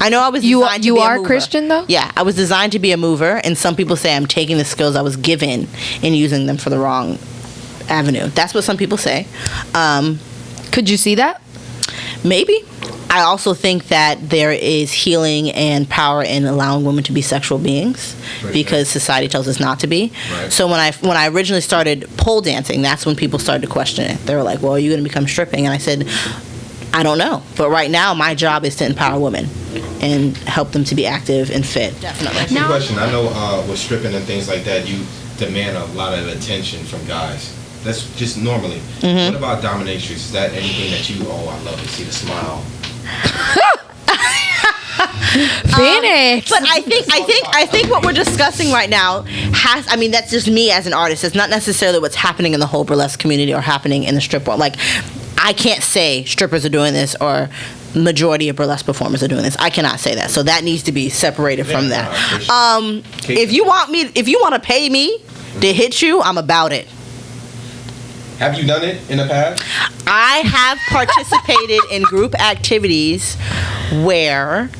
Speaker 2: I know I was
Speaker 1: You
Speaker 2: designed to be a
Speaker 1: are
Speaker 2: mover.
Speaker 1: Christian though?
Speaker 2: Yeah, I was designed to be a mover, and some people say I'm taking the skills I was given and using them for the wrong avenue. That's what some people say.
Speaker 1: Could you see that?
Speaker 2: Maybe. I also think that there is healing and power in allowing women to be sexual beings because society tells us not to be.
Speaker 4: Right.
Speaker 2: So when I originally started pole dancing, that's when people started to question it. They were like, well, are you going to become stripping? And I said, I don't know. But right now, my job is to empower women and help them to be active and fit. Definitely.
Speaker 4: Good question. I know with stripping and things like that, you demand a lot of attention from guys. That's just normally. What about dominatrix? Is that anything that you? Oh, I love to see the smile.
Speaker 1: Phoenix.
Speaker 2: But I think what we're discussing right now that's just me as an artist. It's not necessarily what's happening in the whole burlesque community or happening in the strip world. Like, I can't say strippers are doing this or majority of burlesque performers are doing this. I cannot say that. So that needs to be separated from that. If you want to pay me to hit you, I'm about it.
Speaker 4: Have you done it in the past?
Speaker 2: I have participated in group activities where,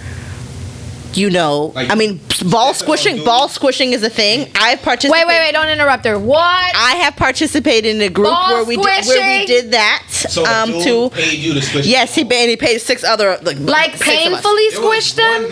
Speaker 2: ball squishing is a thing. I've participated.
Speaker 1: Wait, don't interrupt her. What?
Speaker 2: I have participated in a group where we did that.
Speaker 4: So a dude paid you to squish.
Speaker 2: Yes, he paid 6 other
Speaker 1: Like painfully squished them?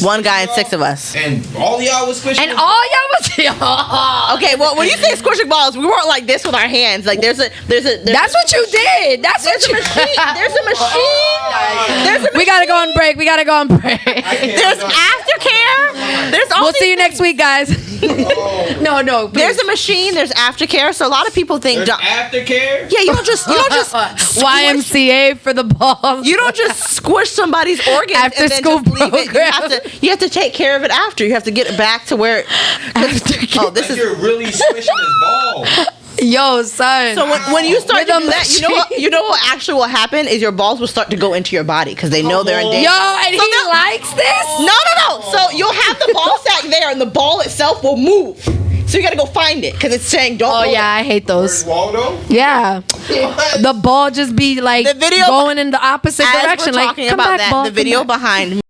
Speaker 2: One guy and 6 of us.
Speaker 4: And all y'all was squishing.
Speaker 1: And all y'all was
Speaker 2: Okay, well, when you say squishing balls, we weren't like this with our hands. Like there's a.
Speaker 1: That's what you did. That's what you
Speaker 2: machine. There's a machine.
Speaker 1: We gotta go on break.
Speaker 2: There's aftercare.
Speaker 1: We'll see you next week, guys. No. Please.
Speaker 2: There's a machine. There's aftercare. So a lot of people think
Speaker 4: aftercare.
Speaker 2: Yeah, you don't just
Speaker 1: YMCA for the balls.
Speaker 2: You don't just squish somebody's organs
Speaker 1: After
Speaker 2: and then
Speaker 1: school
Speaker 2: just leave
Speaker 1: program.
Speaker 2: it. You have to take care of it after. You have to get it back to where.
Speaker 4: You're really squishing his ball.
Speaker 1: Yo, son.
Speaker 2: So when you start to
Speaker 1: With
Speaker 2: do that, you know what actually will happen is your balls will start to go into your body because they know they're in danger.
Speaker 1: Yo, and he likes this?
Speaker 2: No. So you'll have the ball sack there, and the ball itself will move. So you gotta go find it because it's saying don't.
Speaker 1: Oh yeah, I hate those.
Speaker 4: Waldo?
Speaker 1: Yeah, the ball just be like going in the opposite direction.
Speaker 2: We're
Speaker 1: like
Speaker 2: talking
Speaker 1: come
Speaker 2: about
Speaker 1: back,
Speaker 2: that.
Speaker 1: ball,
Speaker 2: The video behind.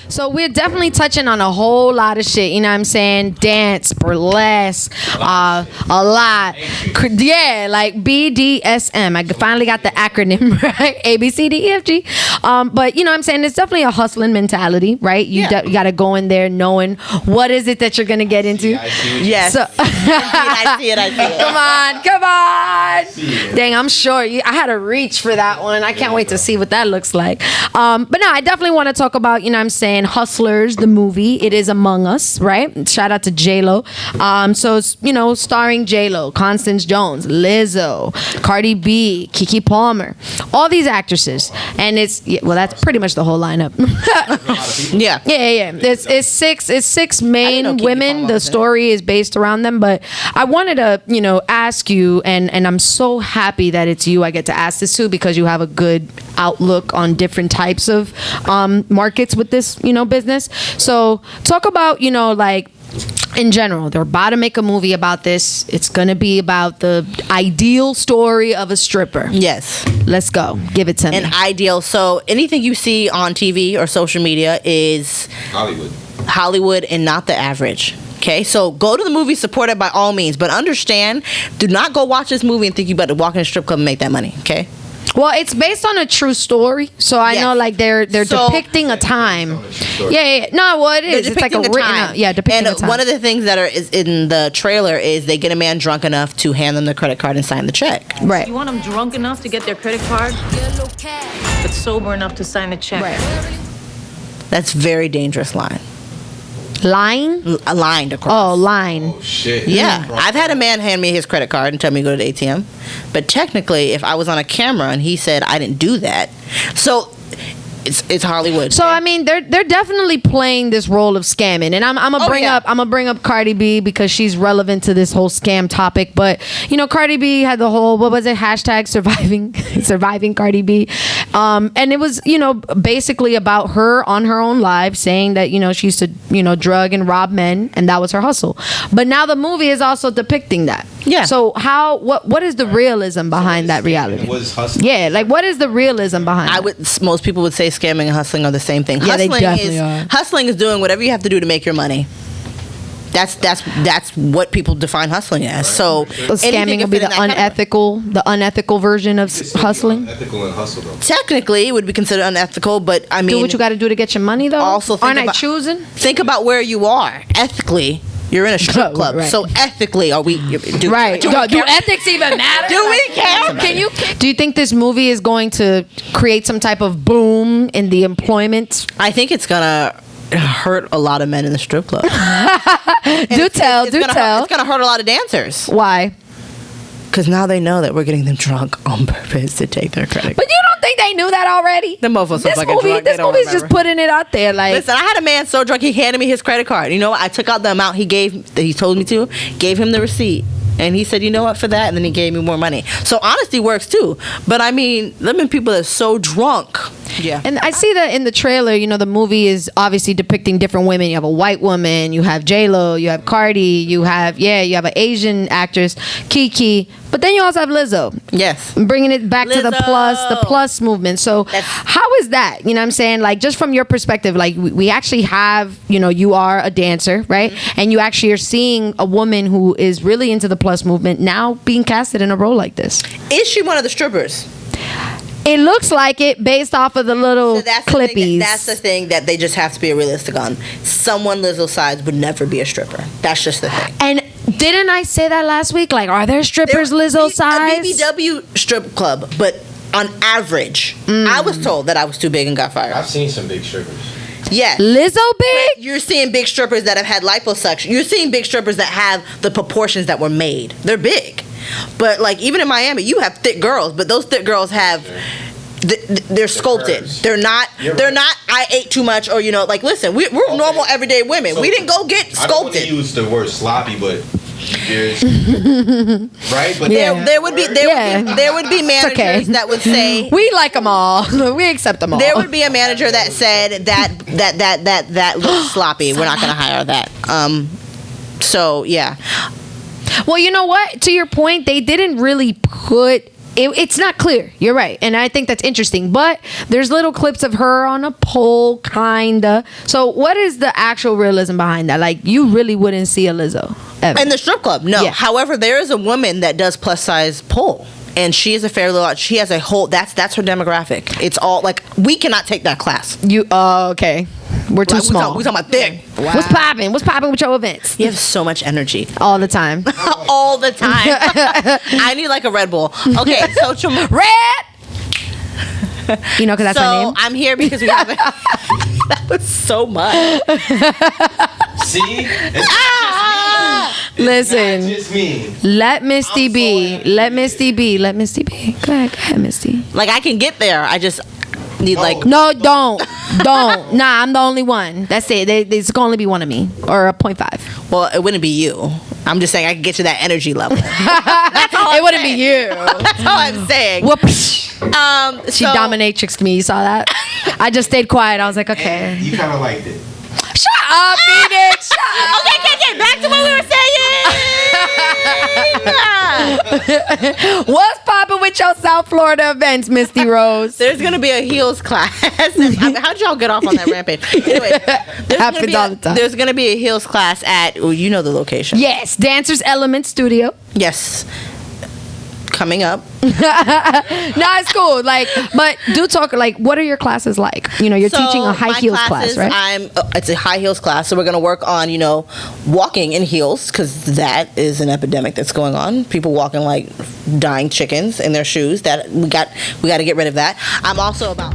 Speaker 1: So we're definitely touching on a whole lot of shit, you know what I'm saying? Dance, burlesque, a lot. Yeah, like BDSM. I finally got the acronym right. A, B, C, D, E, F, G. But you know what I'm saying? It's definitely a hustling mentality, right? You got to go in there knowing what is it that you're going to get into.
Speaker 2: Yes.
Speaker 1: So,
Speaker 2: I see it.
Speaker 1: Come on. Dang, I'm sure. I had to reach for that one. I can't wait to see what that looks like. But no, I definitely want to talk about, you know what I'm saying, Hustlers, the movie. It is among us, right? Shout out to J-Lo. So it's, starring J-Lo, Constance Jones, Lizzo, Cardi B, Keke Palmer, all these actresses. And that's pretty much the whole lineup.
Speaker 2: Yeah.
Speaker 1: It's six main women. The story is based around them. But I wanted to, ask you, and I'm so happy that it's you I get to ask this to because you have a good outlook on different types of markets with this, business. So talk about, in general, they're about to make a movie about this. It's going to be about the ideal story of a stripper.
Speaker 2: Yes.
Speaker 1: Let's go. Give it to me.
Speaker 2: An ideal. So anything you see on TV or social media is Hollywood and not the average. Okay, so go to the movie, support it by all means, but understand, do not go watch this movie and think you better walk in a strip club and make that money, okay?
Speaker 1: Well, it's based on a true story, so I know they're depicting a time. Yeah. No, well, it is. It's like a written out. Yeah, depicting a time.
Speaker 2: And one of the things that is in the trailer is they get a man drunk enough to hand them the credit card and sign the check.
Speaker 1: Right.
Speaker 6: You want them drunk enough to get their credit card, but sober enough to sign the check.
Speaker 1: Right.
Speaker 2: That's a very dangerous line.
Speaker 1: Lying?
Speaker 2: Lined across.
Speaker 1: Oh, line.
Speaker 4: Oh, shit.
Speaker 2: Yeah. I've had a man hand me his credit card and tell me to go to the ATM. But technically, if I was on a camera and he said I didn't do that. So it's Hollywood.
Speaker 1: So I mean, they're definitely playing this role of scamming, and I'm gonna bring up Cardi B because she's relevant to this whole scam topic. But you know, Cardi B had the whole, what was it, hashtag surviving Cardi B, and it was, you know, basically about her on her own live saying that, you know, she used to, you know, drug and rob men, and that was her hustle. But now the movie is also depicting that.
Speaker 2: Yeah.
Speaker 1: So what is the realism behind that reality?
Speaker 4: Was hustling.
Speaker 1: Yeah, like what is the realism behind?
Speaker 2: Most people would say scamming and hustling are the same thing.
Speaker 1: Yeah, they
Speaker 2: hustling
Speaker 1: definitely are.
Speaker 2: Hustling is doing whatever you have to do to make your money. That's what people define hustling as. So
Speaker 1: Scamming would be the unethical version of hustling.
Speaker 4: Ethical and hustle though.
Speaker 2: Technically, it would be considered unethical, but I mean,
Speaker 1: Do what you got to do to get your money, though.
Speaker 2: Also,
Speaker 1: aren't I choosing?
Speaker 2: Think about where you are ethically. You're in a strip club,
Speaker 1: Right.
Speaker 2: so ethically, are we? Do
Speaker 1: ethics even matter?
Speaker 2: Do we care?
Speaker 1: Do you think this movie is going to create some type of boom in the employment?
Speaker 2: I think it's gonna hurt a lot of men in the strip club.
Speaker 1: Do tell.
Speaker 2: It's gonna hurt a lot of dancers.
Speaker 1: Why?
Speaker 2: Because now they know that we're getting them drunk on purpose to take their credit.
Speaker 1: But you don't think they knew that already?
Speaker 2: The mofos
Speaker 1: This
Speaker 2: like
Speaker 1: movie,
Speaker 2: a drunk.
Speaker 1: this movie's just putting it out there. Like,
Speaker 2: listen, I had a man so drunk he handed me his credit card. You know what? I took out the amount he told me to, gave him the receipt. And he said, you know what, for that, and then he gave me more money. So honesty works too. But I mean, them people that are so drunk. Yeah.
Speaker 1: And I see that in the trailer, you know, the movie is obviously depicting different women. You have a white woman, you have J-Lo, you have Cardi, you have an Asian actress, Kiki, but then you also have Lizzo.
Speaker 2: Yes.
Speaker 1: Bringing it back to the plus movement. So how is that? You know what I'm saying? Like, just from your perspective, like we actually have, you know, you are a dancer, right? Mm-hmm. And you actually are seeing a woman who is really into the plus movement now being casted in a role like this.
Speaker 2: Is she one of the strippers?
Speaker 1: It looks like it based off of the little clippies.
Speaker 2: That's the thing that they just have to be realistic on. Someone Lizzo's size would never be a stripper. That's just the thing.
Speaker 1: And didn't I say that last week? Like, are there strippers Lizzo size?
Speaker 2: A BBW strip club, but on average, I was told that I was too big and got fired.
Speaker 4: I've seen some big strippers.
Speaker 2: Yes.
Speaker 1: Lizzo big?
Speaker 2: But you're seeing big strippers that have had liposuction. You're seeing big strippers that have the proportions that were made. They're big. But like even in Miami, you have thick girls, but those thick girls have they're sculpted. They're not I ate too much, or you know, like listen, we're normal everyday women. So we didn't go get sculpted. I don't want to use
Speaker 4: the word sloppy, but there's right, but
Speaker 2: there would be managers that would say
Speaker 1: we like them all. We accept them all.
Speaker 2: There would be a manager that said that looks sloppy. We're not going to hire that. So yeah.
Speaker 1: Well, you know what? To your point, they didn't really put. It's not clear. You're right. And I think that's interesting. But there's little clips of her on a pole, kinda. So what is the actual realism behind that? Like, you really wouldn't see a Lizzo ever.
Speaker 2: In the strip club, no.
Speaker 1: Yeah.
Speaker 2: However, there is a woman that does plus size pole. And she is a fairly large. She has a whole. That's her demographic. It's all like we cannot take that class.
Speaker 1: Okay. We're too small.
Speaker 2: We're talking about thick.
Speaker 1: Wow. What's popping? What's popping with your events?
Speaker 2: You have so much energy.
Speaker 1: All the time.
Speaker 2: All the time. I need like a Red Bull. Okay, so
Speaker 1: Red. You know, because that's my name.
Speaker 2: I'm here because we have. That was so much.
Speaker 4: See?
Speaker 1: Listen.
Speaker 4: Just me.
Speaker 1: Let Misty be. Let Misty be. Let Misty be. Go ahead, Misty.
Speaker 2: Like I can get there. I just need like.
Speaker 1: No, don't. Nah, I'm the only one. That's it. There's gonna only be one of me, or a 0.5.
Speaker 2: Well, it wouldn't be you. I'm just saying I can get to that energy level. That's all
Speaker 1: it wouldn't be you.
Speaker 2: That's all I'm saying.
Speaker 1: Whoops. She dominatrixed me. You saw that? I just stayed quiet. I was like, okay.
Speaker 4: You kind of liked it.
Speaker 1: Shut up, Phoenix. Shut up.
Speaker 2: Okay, back to what we were saying.
Speaker 1: What's popping with your South Florida events, Misty Rose?
Speaker 2: There's gonna be a heels class. How'd y'all get off on that rampage? Anyway,
Speaker 1: happens all the time.
Speaker 2: There's gonna be a heels class at. Oh, you know the location.
Speaker 1: Yes, Dancers Element Studio.
Speaker 2: Yes. Coming up.
Speaker 1: No, it's cool. Like, but do talk. Like, what are your classes like? You know, you're teaching a high heels class, right?
Speaker 2: It's a high heels class, so we're going to work on, you know, walking in heels, because that is an epidemic that's going on. People walking like dying chickens in their shoes. That we got to get rid of that. I'm also about.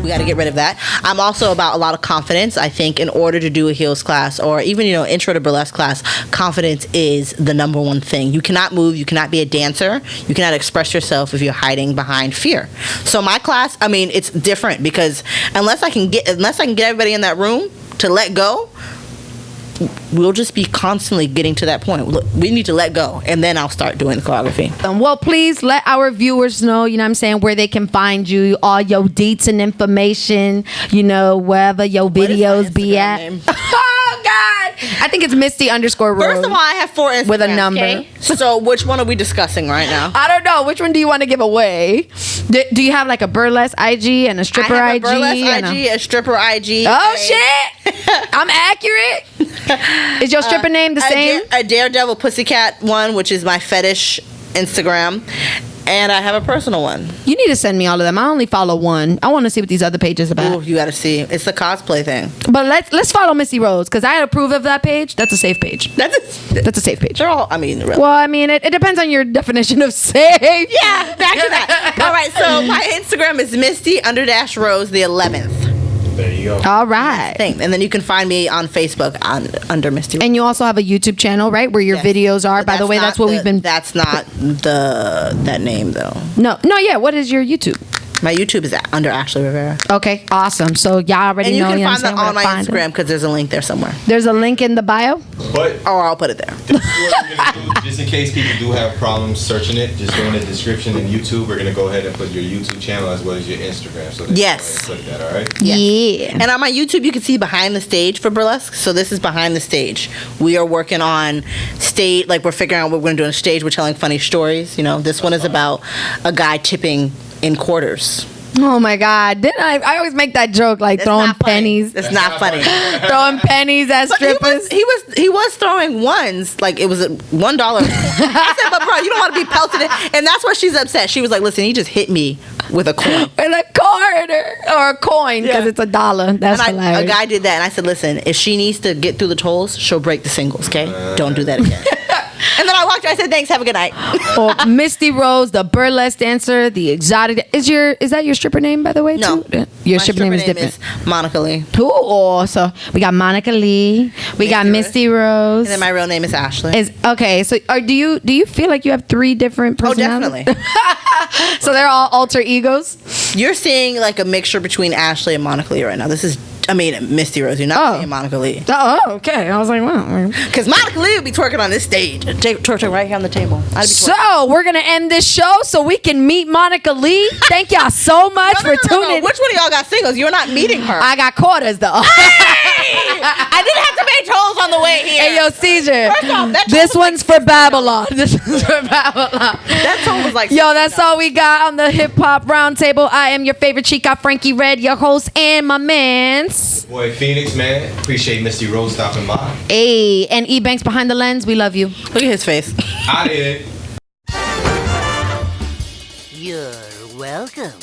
Speaker 2: We got to get rid of that. I'm also about a lot of confidence. I think in order to do a heels class or even, intro to burlesque class, confidence is the number one thing. You cannot move. You cannot be a dancer. You cannot express yourself if you're hiding behind fear. So my class, it's different because unless I can get everybody in that room to let go, we'll just be constantly getting to that point. Look, we need to let go, and then I'll start doing the choreography.
Speaker 1: Well, please let our viewers know, where they can find you, all your deets and information, wherever your videos be at.
Speaker 2: Name?
Speaker 1: Oh, God. I think it's Misty_Rose.
Speaker 2: First of all, I have 4 Instagrams.
Speaker 1: With a number.
Speaker 2: Okay? So which one are we discussing right now?
Speaker 1: I don't know. Which one do you want to give away? Do you have like a burlesque IG and a stripper IG?
Speaker 2: I have a burlesque IG, a stripper IG.
Speaker 1: Oh, shit. I'm accurate. Is your stripper name the same?
Speaker 2: A Daredevil Pussycat one, which is my fetish Instagram. And I have a personal one.
Speaker 1: You need to send me all of them. I only follow one. I want to see what these other pages about.
Speaker 2: Ooh, you got to see. It's the cosplay thing.
Speaker 1: But let's follow Misty Rose because I approve of that page. That's a safe page. That's a safe page.
Speaker 2: They're all. Really.
Speaker 1: Well, it depends on your definition of safe.
Speaker 2: Yeah, back to that. All right. So my Instagram is Misty_Rose the 11th.
Speaker 4: There you go.
Speaker 1: All right.
Speaker 2: And then you can find me on Facebook under Misty.
Speaker 1: And you also have a YouTube channel, right, where your videos are. By the way, that's what we've been.
Speaker 2: That's not that name though.
Speaker 1: No. Yeah. What is your YouTube?
Speaker 2: My YouTube is under Ashley Rivera.
Speaker 1: Okay, awesome. So y'all already know.
Speaker 2: And you can find that on my Instagram because there's a link there somewhere.
Speaker 1: There's a link in the bio.
Speaker 4: But
Speaker 2: or I'll put it there.
Speaker 4: This is what we're gonna do, just in case people do have problems searching it. Just go in the description in YouTube. We're gonna go ahead and put your YouTube channel as well as your Instagram. So
Speaker 2: yes,
Speaker 4: click that. All right.
Speaker 1: Yeah.
Speaker 2: And on my YouTube, you can see behind the stage for burlesque. So this is behind the stage. We are working on stage. Like we're figuring out what we're gonna do on stage. We're telling funny stories. This one is about a guy tipping in quarters.
Speaker 1: Oh my God! Didn't I always make that joke like throwing pennies?
Speaker 2: It's not funny.
Speaker 1: Throwing pennies at strippers.
Speaker 2: He was throwing ones like it was a $1. I said, but bro, you don't want to be pelted in. And that's why she's upset. She was like, listen, he just hit me with a coin.
Speaker 1: And a quarter or a coin because it's $1. That's hilarious.
Speaker 2: A guy did that, and I said, listen, if she needs to get through the tolls, she'll break the singles. Okay, don't do that again. And then I walked. I said, thanks. Have a good night.
Speaker 1: Misty Rose, the burlesque dancer, the exotic. Is that your stripper name, by the way?
Speaker 2: No,
Speaker 1: too? Your stripper name is different.
Speaker 2: Is Monica Lee.
Speaker 1: Ooh, so we got Monica Lee, we got Misty Rose,
Speaker 2: and then my real name is Ashley.
Speaker 1: Okay, so do you feel like you have 3 different personalities?
Speaker 2: Oh, definitely.
Speaker 1: So they're all alter egos.
Speaker 2: You're seeing like a mixture between Ashley and Monica Lee right now. This is. Misty Rose. You're not seeing Monica Lee.
Speaker 1: Oh, okay. I was like, wow.
Speaker 2: Because Monica Lee would be twerking on this stage. Twerking right here on the table.
Speaker 1: So, we're going to end this show so we can meet Monica Lee. Thank y'all so much for tuning in.
Speaker 2: Which one of y'all got singles? You're not meeting her.
Speaker 1: I got quarters, though.
Speaker 2: Hey! I didn't have to pay tolls on the way here.
Speaker 1: Hey, yo, Caesar.
Speaker 2: First off,
Speaker 1: this one's for Babylon. This one's for Babylon.
Speaker 2: That song was like...
Speaker 1: Yo, that's all we got on the Hip Hop Roundtable. I am your favorite chica, Frankie Red, your host, and my mans.
Speaker 4: Boy, Phoenix, man. Appreciate Misty Rose stopping by.
Speaker 1: Hey, and E Banks behind the lens. We love you.
Speaker 2: Look at his face.
Speaker 4: I did.
Speaker 7: You're welcome.